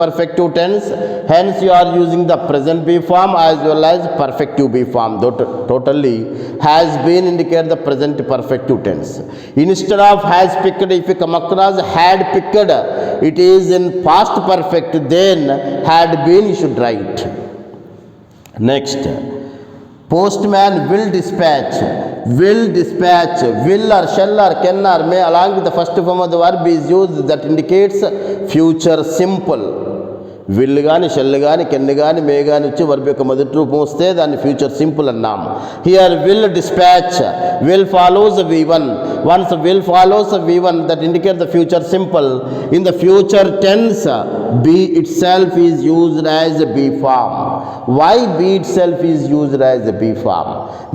perfective tense, hence you are using the present be form as well as perfective be form. Totally has been indicate the present perfective tense. Instead of has picked, if you come across had picked, it is in past perfect, then had been you should write. Next, postman will dispatch, will or shall or can or may along with the first form of the verb is used that indicates future simple. Will కానీ shell కానీ can కానీ మే కానీ వచ్చి verb యొక్క మొదటి రూపం వస్తే దాన్ని ఫ్యూచర్ సింపుల్ అన్నాం. Here will dispatch, will follows V1. Once will follows V1 that indicate the future simple. In the future tense be itself is used as a be form. Why be itself is used as a be form?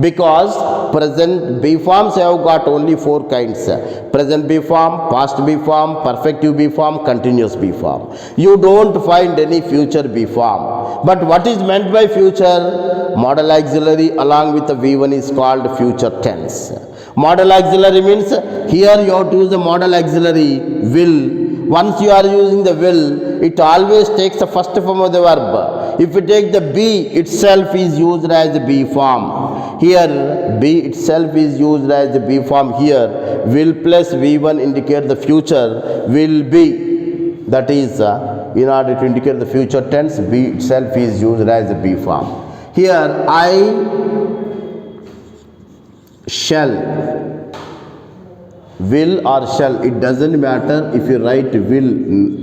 Because present be forms have got only 4 kinds: present be form, past be form, perfective be form, continuous be form. You don't find any future be form. But what is meant by future? Modal auxiliary along with the V1 is called future tense. Modal auxiliary means here you have to use the modal auxiliary will. Once you are using the will, it always takes the first form of the verb. If you take the be itself is used as the be form. Here be itself is used as the be form. Here will plus V1 indicate the future will be. That is in order to indicate the future tense, be itself is used as the be form. Here I shall, will or shall, it doesn't matter if you write will,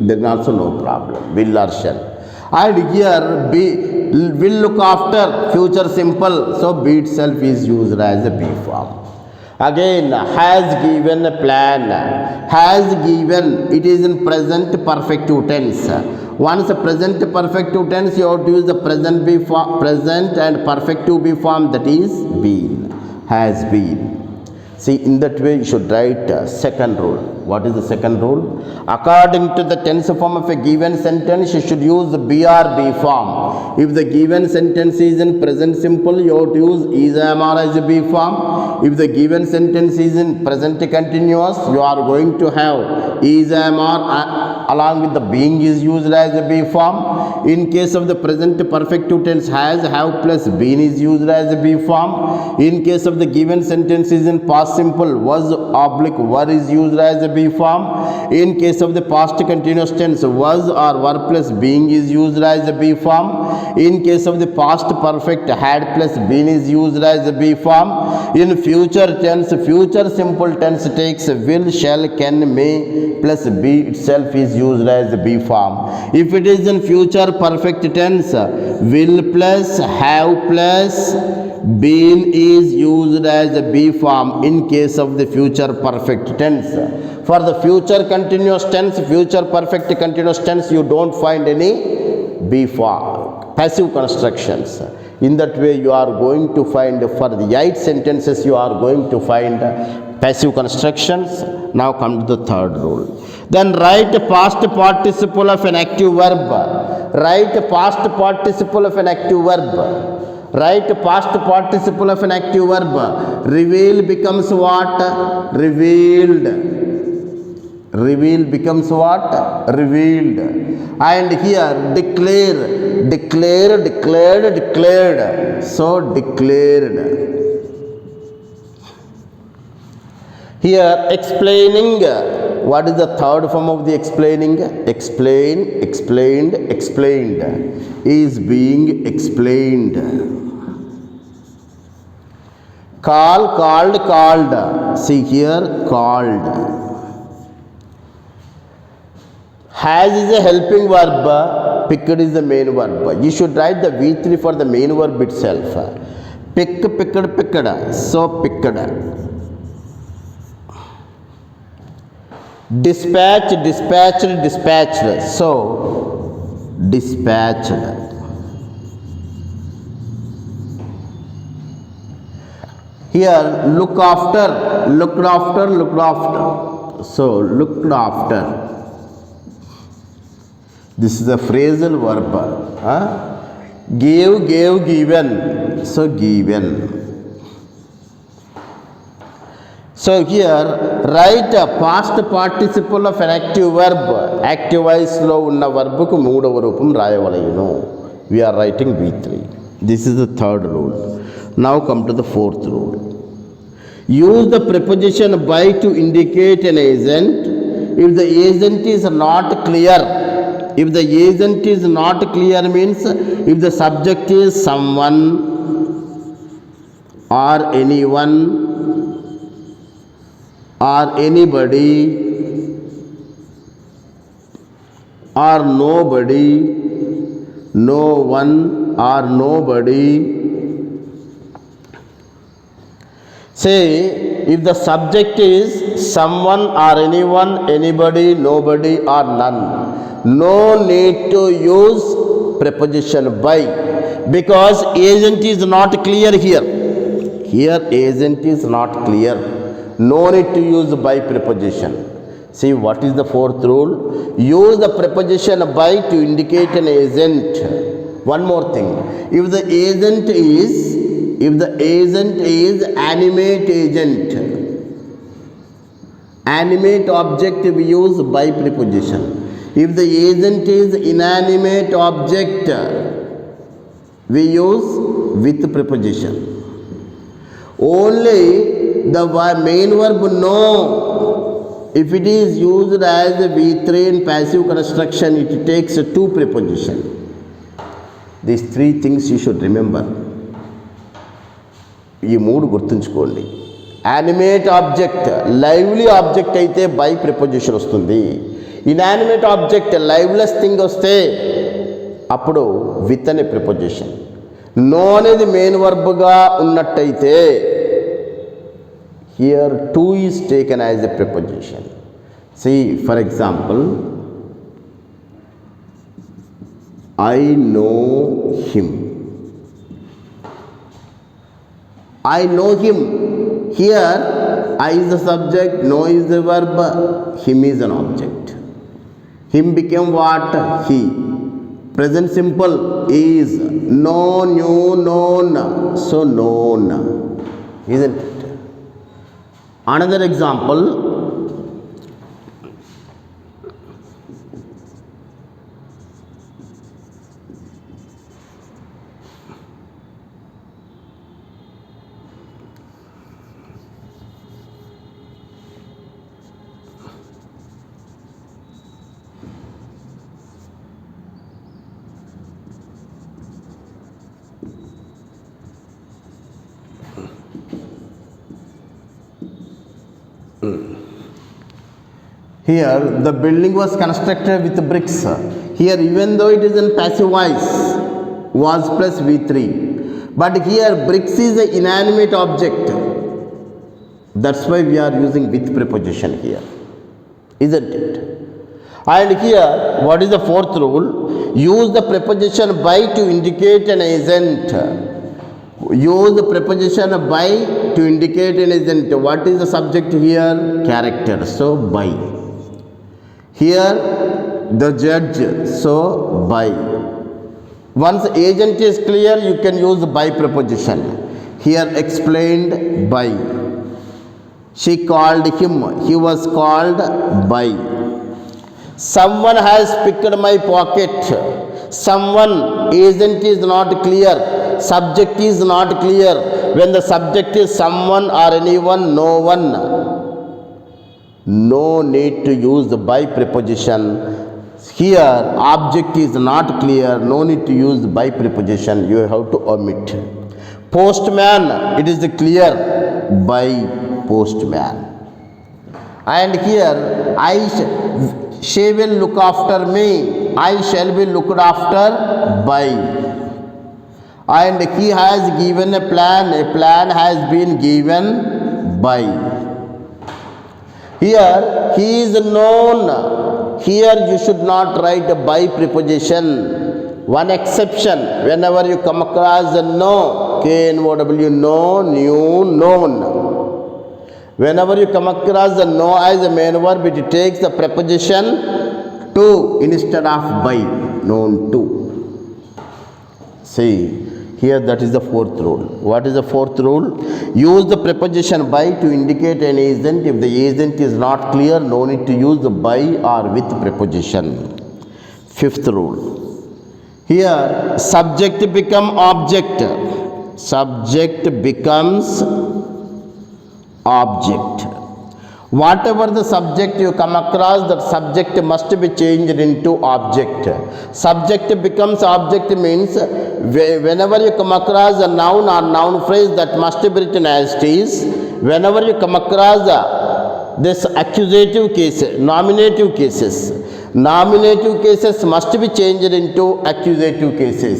then also no problem, will or shall. And here be will look after future simple, so be itself is used as a be form. Again, has given a plan, has given, it is in present perfective tense. Once a present perfective tense, you have to use the present be form, present and perfective be form, that is been, has been. See, in that way you should write second rule. What is the second rule? According to the tense form of a given sentence, you should use the be or be form. If the given sentence is in present simple, you have to use is, am, or as a be form. If the given sentence is in present continuous, you are going to have is, am, or along with the being is used as a be form. In case of the present perfective tense, has, have plus been is used as a be form. In case of the given sentence is in past simple, was oblique were is used as a be form. In case of the past continuous tense, was or were plus being is used as a be form. In case of the past perfect, had plus been is used as a be form. In future tense, future simple tense takes will, shall, can, may plus be itself is used as a be form. If it is in future perfect tense, will plus have plus been is used as a be form in case of the future perfect tense. For the future continuous tense, future perfect continuous tense, you don't find any be form, passive constructions. In that way you are going to find, for the 8 sentences you are going to find passive constructions. Now come to the third rule. Then write past participle of an active verb. Write past participle of an active verb. Write past participle of an active verb. Reveal becomes what? Revealed. Reveal becomes what? Revealed. And here declare, declare, declared, declared. So declared. Here explaining. What is the third form of the explaining? Explain, explained, explained. Is being explained. Call, called, called. See here, called. Has is a helping verb, picked is the main verb. You should write the V3 for the main verb itself. Pick, picked, picked. So picked. Dispatch, dispatched, dispatched. So dispatched. Here look after, looked after, looked after. So looked after. This is a phrasal verb. Gave, gave, given. So given. So here write a past participle of an active verb. Active voice లో ఉన్న వర్బ్కు మూడవ రూపం రాయవలెను. We are writing V3. This is the third rule. Now come to the fourth rule. Use the preposition by to indicate an agent if the agent is not clear. If the agent is not clear means if the subject is someone or anyone or anybody or nobody, no one or nobody. Say if the subject is someone or anyone, anybody, nobody or none, no need to use preposition by, because agent is not clear here. Here agent is not clear. No need to use by preposition. See what is the fourth rule? Use the preposition by to indicate an agent. One more thing. If the agent is animate agent, animate object we use by preposition. If the agent is inanimate object, we use with preposition. Only the main verb no, if it is used as a V3 in passive construction, it takes two preposition. These three things you should remember. ఈ మూడు గుర్తుంచుకోండి. Animate object lively object అయితే by preposition వస్తుంది. Inanimate object లైవ్లెస్ thing వస్తే అప్పుడు with అనే preposition. No అనేది main వర్బ్గా ఉన్నట్టయితే here to is taken as a preposition. See for example, I know him. I know him. Here I is the subject, know is the verb, him is an object. Him became what? He. Present simple is know, knew, known. So known, isn't it? Another example, here the building was constructed with bricks. Here even though it is in passive voice, was plus V3, but here bricks is an inanimate object. That's why we are using with preposition here, isn't it? And here what is the fourth rule? Use the preposition by to indicate an agent. Use the preposition by to indicate an agent. What is the subject here? Character. So by. Here the judge. So by. Once agent is clear, you can use by preposition. Here explained by. She called him. He was called by. Someone has picked my pocket. Someone, agent is not clear. Subject is not clear. When the subject is someone or anyone, no one, no need to use the by preposition. Here object is not clear, no need to use the by preposition, you have to omit. Postman, it is clear, by postman. And here she will look after me, I shall be looked after by. And he has given a plan has been given by. Here he is known. Here you should not write a by preposition. One exception, whenever you come across the no, K-N-O-W, no, new, known. Whenever you come across the no as a main verb, it takes the preposition to instead of by, known to. See, Here that is the fourth rule. What is the fourth rule? Use the preposition by to indicate an agent. If the agent is not clear, no need to use the by or with preposition. Fifth rule. Here subject become object. Subject becomes object. Whatever the subject you come across, that subject must be changed into object. Subject becomes object means whenever you come across a noun or noun phrase, that must be written as it is. Whenever you come across this accusative case, nominative cases must be changed into accusative cases.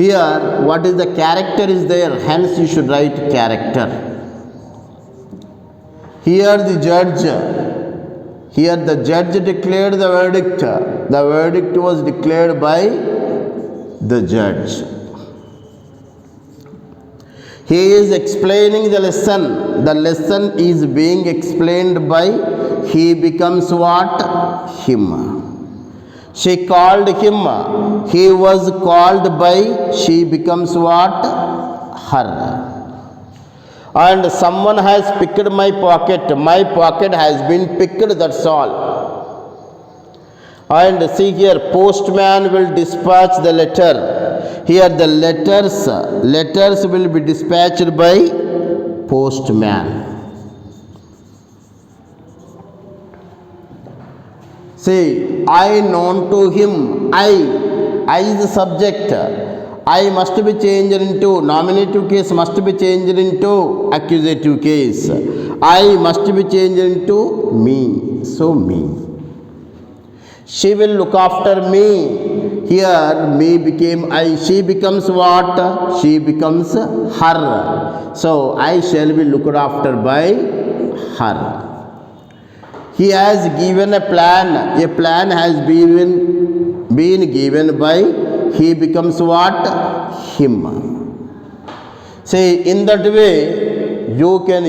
Here what is the character is there, hence you should write character. Here the judge declared the verdict. The verdict was declared by the judge. He is explaining the lesson. The lesson is being explained by he becomes what? Him. She called him. He was called by she becomes what? Her. And someone has picked my pocket. My pocket has been picked, that's all. And see here, postman will dispatch the letter. Here the letters will be dispatched by postman. See, I known to him. I is the subject. I must be changed into nominative case, must be changed into accusative case. I must be changed into me. So me. She will look after me. Here me became I. She becomes what? She becomes her. So I shall be looked after by her. He has given a plan. A plan has been given by he becomes what? Him. See, in that way you can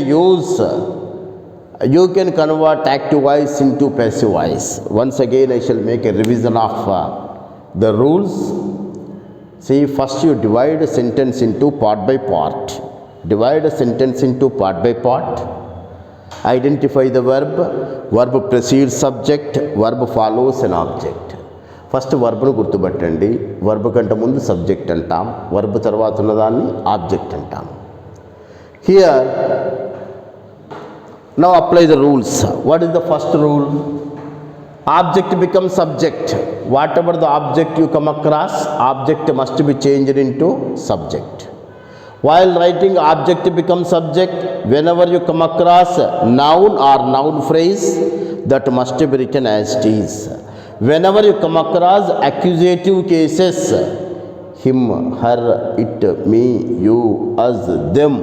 convert active voice into passive voice. Once again I shall make a revision of the rules. See, first you divide a sentence into part by part. Identify the verb. Verb precedes subject. Verb follows an object. First వర్బ్ను గుర్తుపట్టండి. Verb కంటే ముందు subject అంటాం, verb తర్వాత ఉన్నదాన్ని object అంటాం. Here now apply the rules. What is the first rule? Object become subject. Whatever the object you come across, object must be changed into subject. While writing object becomes subject, whenever you come across noun or noun phrase, that must be written as it is. Whenever you come across accusative cases, him, her, it, me, you, us, them,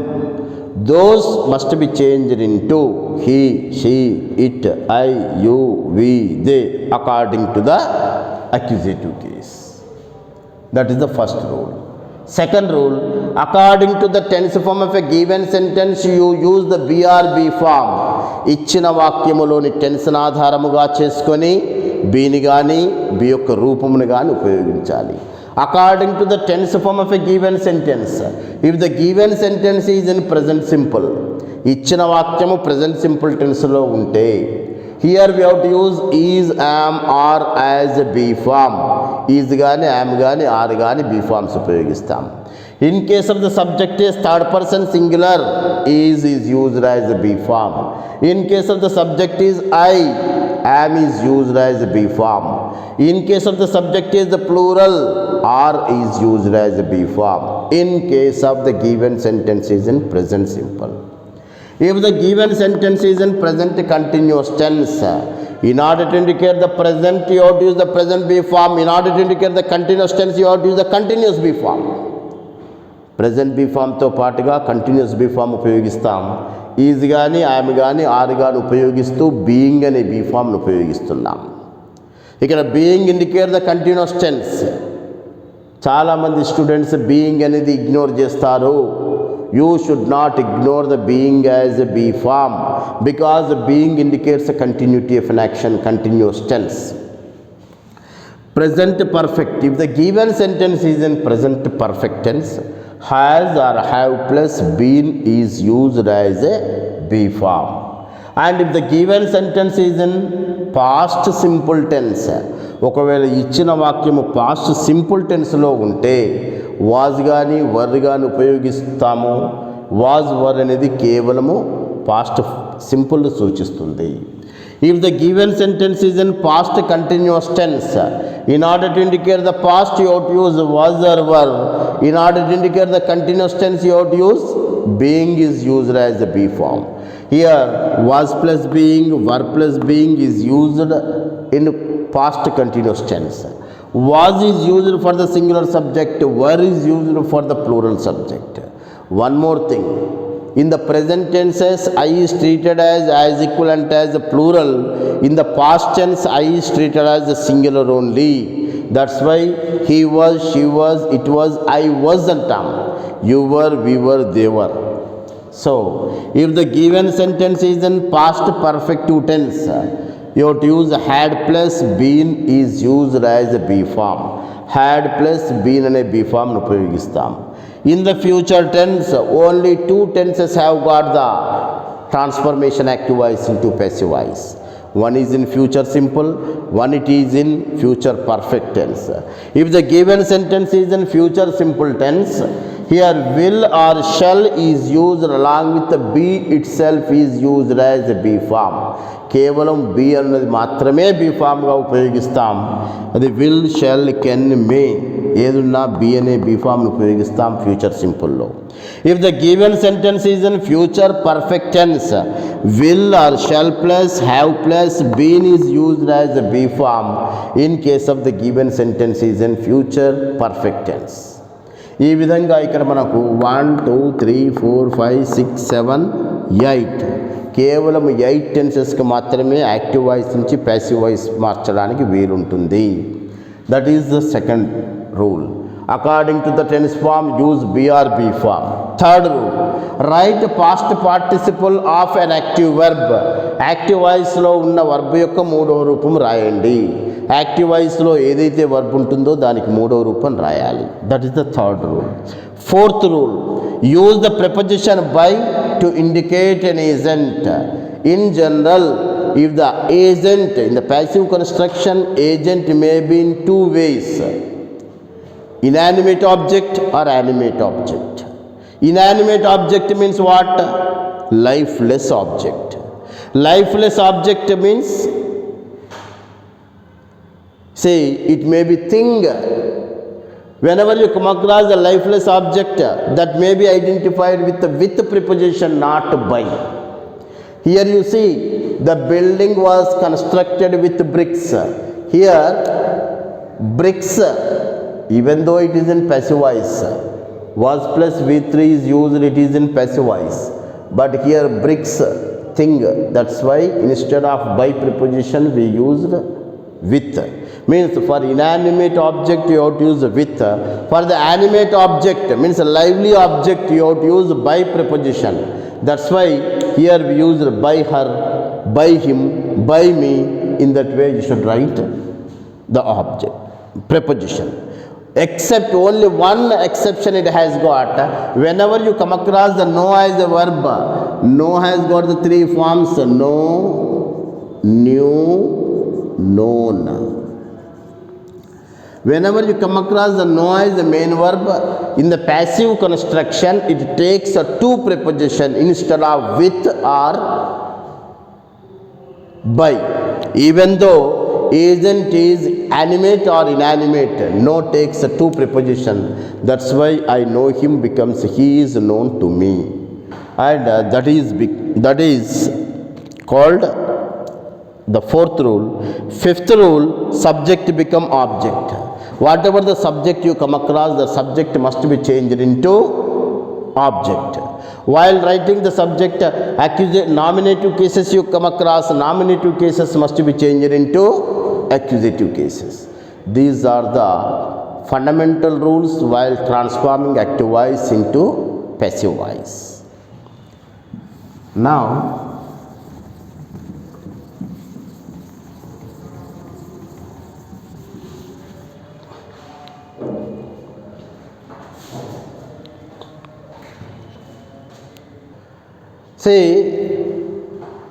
those must be changed into he, she, it, I, you, we, they, according to the accusative case. That is the first rule. Second rule, according to the tense form of a given sentence, you use the BRB form. ఇచ్చిన వాక్యములోని టెన్స్ను ఆధారముగా చేసుకొని బీని కానీ B యొక్క రూపమును కానీ ఉపయోగించాలి. According to the tense form of a given sentence. If the given sentence is in present simple, ఇచ్చిన వాక్యము present simple టెన్స్లో ఉంటే, here we have to use is, am, are as be form. Is కానీ am కానీ are కానీ be forms ఉపయోగిస్తాం. In case of the subject is third person singular, is used as a B form. In case of the subject is I, am is used as a B form. In case of the subject is the plural, are is used as a B form. In case of the given sentence is in present simple. If the given sentence is in present continuous tense, in order to indicate the present, you have to use the present B form. In order to indicate the continuous tense, you have to use the continuous B form. Present be ఫామ్తో పాటుగా continuous be form ఉపయోగిస్తాం. Is కానీ am కానీ are కానీ ఉపయోగిస్తూ being అనే be ఫామ్ను ఉపయోగిస్తున్నాం. ఇక్కడ being indicate the continuous tense. చాలామంది స్టూడెంట్స్ బీయింగ్ అనేది ఇగ్నోర్ చేస్తారు. You should not ignore the being as a be form because being indicates a continuity of an action, continuous tense. Present perfect. If the given sentence is in present perfect tense, has or have plus been is used as a be form. And if the given sentence is in past simple tense, ఒకవేళ ఇచ్చిన వాక్యము past simple టెన్స్లో ఉంటే was కానీ వర్ కానీ ఉపయోగిస్తాము. Was were అనేది కేవలము పాస్ట్ సింపుల్ సూచిస్తుంది. If the given sentence is in past continuous tense, in order to indicate the past you have to use was or were. In order to indicate the continuous tense you have to use being is used as the be form. Here was plus being, were plus being is used in past continuous tense. Was is used for the singular subject, were is used for the plural subject. One more thing. In the present tenses, I is treated as equivalent as a plural. In the past tense, I is treated as a singular only. That's why he was, she was, it was, I was a term. You were, we were, they were. So, if the given sentence is in past perfect tense, you have to use had plus been is used as a be form. Had plus been అనే be form ఉపయోగిస్తాం. In the future tense, only two tenses have got the transformation active voice into passive voice. One is in future simple, one it is in future perfect tense. If the given sentence is in future simple tense, here will or shall is used along with the be itself is used as a be form. కేవలం B అన్నది మాత్రమే B ఫామ్గా ఉపయోగిస్తాం. అది will, shell, can, మే ఏదున్నా B అనే be ఫామ్ను ఉపయోగిస్తాం future సింపుల్లో. If the given sentence is in future perfect tense, will or shall plus have plus been is used as the be form in case of the given sentence is in future perfect tense. ఈ విధంగా ఇక్కడ మనకు 1 2 3 4 5 6 7 8 కేవలం 8 టెన్సెస్కి మాత్రమే active voice నుంచి passive voice మార్చడానికి వీలుంటుంది. That is the second rule. According to the tense form use BR be form. Third rule, write past participle of an active verb. Active వాయిస్లో ఉన్న వర్బ్ యొక్క మూడవ రూపం రాయండి. యాక్టివ్ వాయిస్లో ఏదైతే వర్బ్ ఉంటుందో దానికి మూడవ రూపం రాయాలి. That is the third rule. Fourth rule, use the preposition by to indicate an agent. In general, if the agent in the passive construction, agent may be in two ways: inanimate object or animate object. Inanimate object means what? Lifeless object. Lifeless object means, say, it may be thing. Whenever you come across a lifeless object, that may be identified with the with preposition, not by. Here you see the building was constructed with bricks. Here bricks, even though it is in passive voice, was plus V3 is used, it is in passive voice. But here bricks thing, that's why instead of by preposition we used with. Means for inanimate object you have to use with. For the animate object, means a lively object, you have to use by preposition. That's why here we use by her, by him, by me. In that way you should write the object preposition. Except only one exception it has got. Whenever you come across the no as a verb, no has got the three forms: no, knew, known. Whenever you come across the no as the main verb, in the passive construction it takes a two preposition instead of with or by. Even though agent is animate or inanimate, no takes a two preposition. That's why I know him becomes he is known to me. And that is called the fourth rule. Fifth rule, subject become object. Whatever the subject you come across, the subject must be changed into object. While writing the subject, nominative cases you come across, nominative cases must be changed into accusative cases. These are the fundamental rules while transforming active voice into passive voice. Now, See,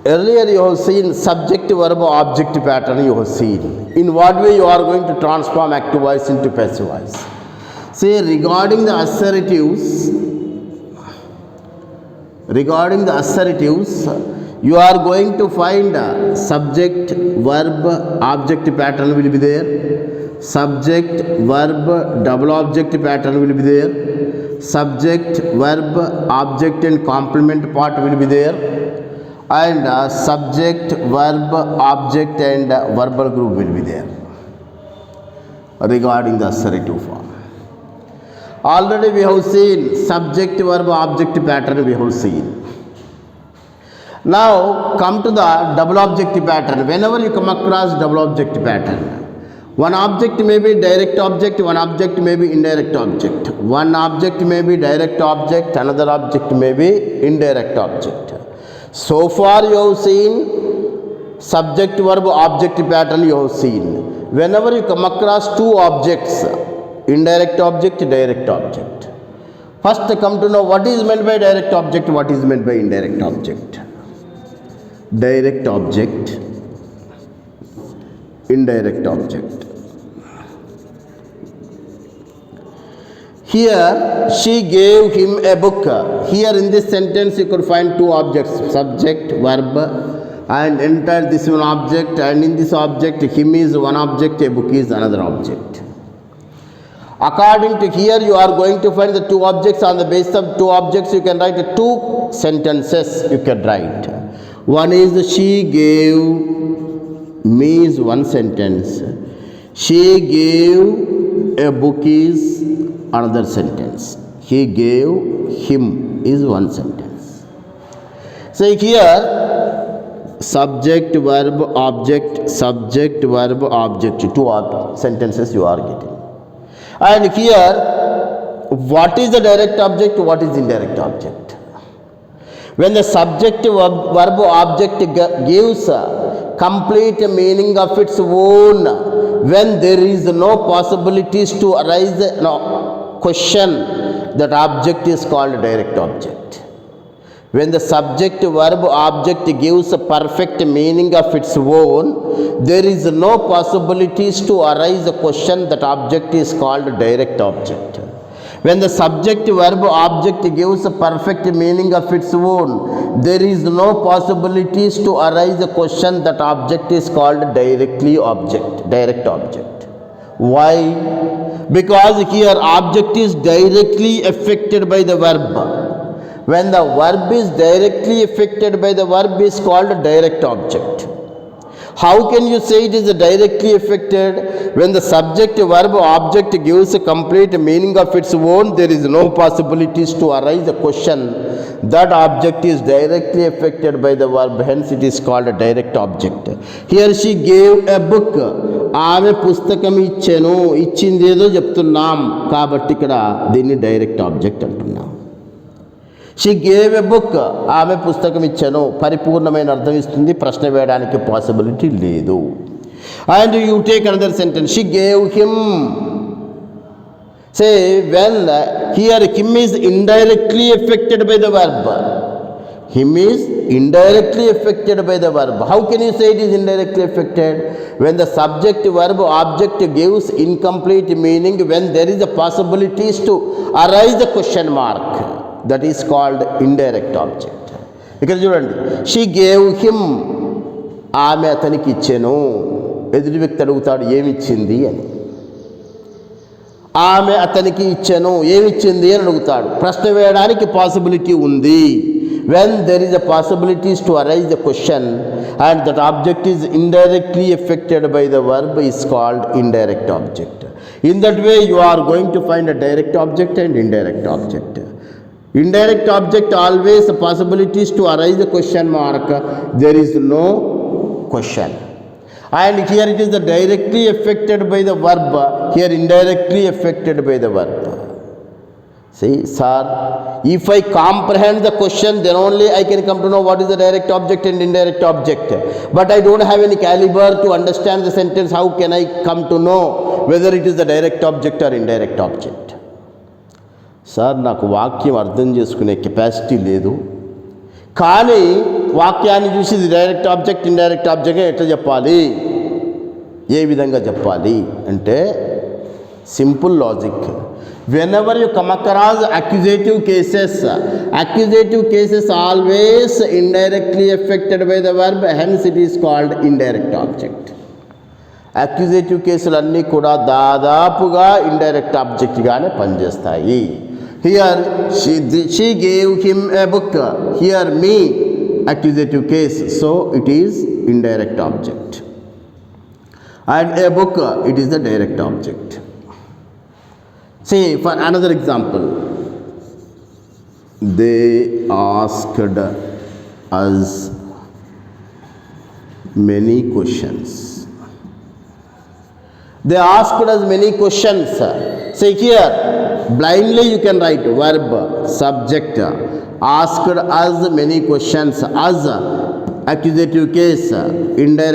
earlier you have seen subject verb object pattern you have seen. In what way you are going to transform active voice into passive voice? See, regarding the assertives, you are going to find subject verb object pattern will be there. Subject verb double object pattern will be there. Subject verb object and complement part will be there, and subject verb object and verbal group will be there regarding the assertive form. Already we have seen subject verb object pattern we have seen. Now come to the double object pattern. Whenever you come across double object pattern, one object may be direct object, one object may be indirect object. One object may be direct object, another object may be indirect object. So far you have seen subject verb object pattern you have seen. Whenever you come across two objects, indirect object, direct object. First come to know what is meant by direct object, what is meant by indirect object. Direct object, indirect object. Here she gave him a book. Here in this sentence you could find two objects, subject, verb, and enter this one object, and in this object him is one object, a book is another object. According to here you are going to find the two objects. On the basis of two objects you can write two sentences you can write. One is she gave me is one sentence. She gave a book is another sentence. He gave him is one sentence. So here subject verb object, subject verb object, two sentences you are getting. And here what is the direct object, what is indirect object? When the subject verb object gives complete meaning of its own, when there is no possibilities to arise question, that object is called direct object. When the subject verb object gives a perfect meaning of its own, there is no possibilities to arise a question, that object is called direct object. When the subject verb object gives a perfect meaning of its own, there is no possibilities to arise a question, that object is called direct object. Why? Because here object is directly affected by the verb. When the verb is directly affected by the verb is called direct object. How can you say it is directly affected? When the subject verb object gives a complete meaning of its own, there is no possibilities to arise a question, that object is directly affected by the verb, hence it is called a direct object. Here she gave a book. ఆమె పుస్తకం ఇచ్చెను, ఇచ్చిందేదో చెప్తున్నాం కాబట్టి ఇక్కడ దీన్ని direct object అంటున్నాం. She gave a book, ఆమె పుస్తకం ఇచ్చాను పరిపూర్ణమైన అర్థం ఇస్తుంది, ప్రశ్న వేయడానికి పాసిబిలిటీ లేదు. And you take another sentence, she gave him. Say when hear him is indirectly affected by the verb. Him is indirectly affected by the verb. How can you say it is indirectly affected? When the subject verb object gives incomplete meaning, when there is a possibilities to arise the question mark, that is called indirect object. ఇక్కడ చూడండి, she gave him, ఆమె అతనికి ఇచ్చెను. ఎదుటి వ్యక్తి అడుగుతాడు ఏమిచ్చింది అని. ఆమె అతనికి ఇచ్చెను, ఏమిచ్చింది అని అడుగుతాడు. ప్రశ్న వేయడానికి పాసిబిలిటీ ఉంది. When there is a possibilities to arise the question and that object is indirectly affected by the verb is called indirect object. In that way you are going to find a direct object and indirect object. Indirect object always possibilities to arise the question mark, there is no question. And here it is the directly affected by the verb, here indirectly affected by the verb. See, sir, if I comprehend the question, then only I can come to know what is the direct object and indirect object. But I don't have any caliber to understand the sentence. How can I come to know whether it is the direct object or indirect object? Sir, నాకు వాక్యం అర్థం చేసుకునే capacity లేదు, కానీ వాక్యాన్ని చూసి ఇది direct object indirect object ఎట్లా చెప్పాలి, ఏ విధంగా చెప్పాలి అంటే simple logic. whenever you come across accusative cases always indirectly affected by the verb, hence it is called indirect object. Accusative కేసులన్నీ కూడా దాదాపుగా ఇండైరెక్ట్ ఆబ్జెక్ట్గానే పనిచేస్తాయి. Here she gave him a book, here me accusative case, so it is indirect object, and a book it is the direct object. See, for another example, they asked us many questions. They asked us many questions. See here, blindly you can write verb, subject, asked us many questions, as accusative case, indirect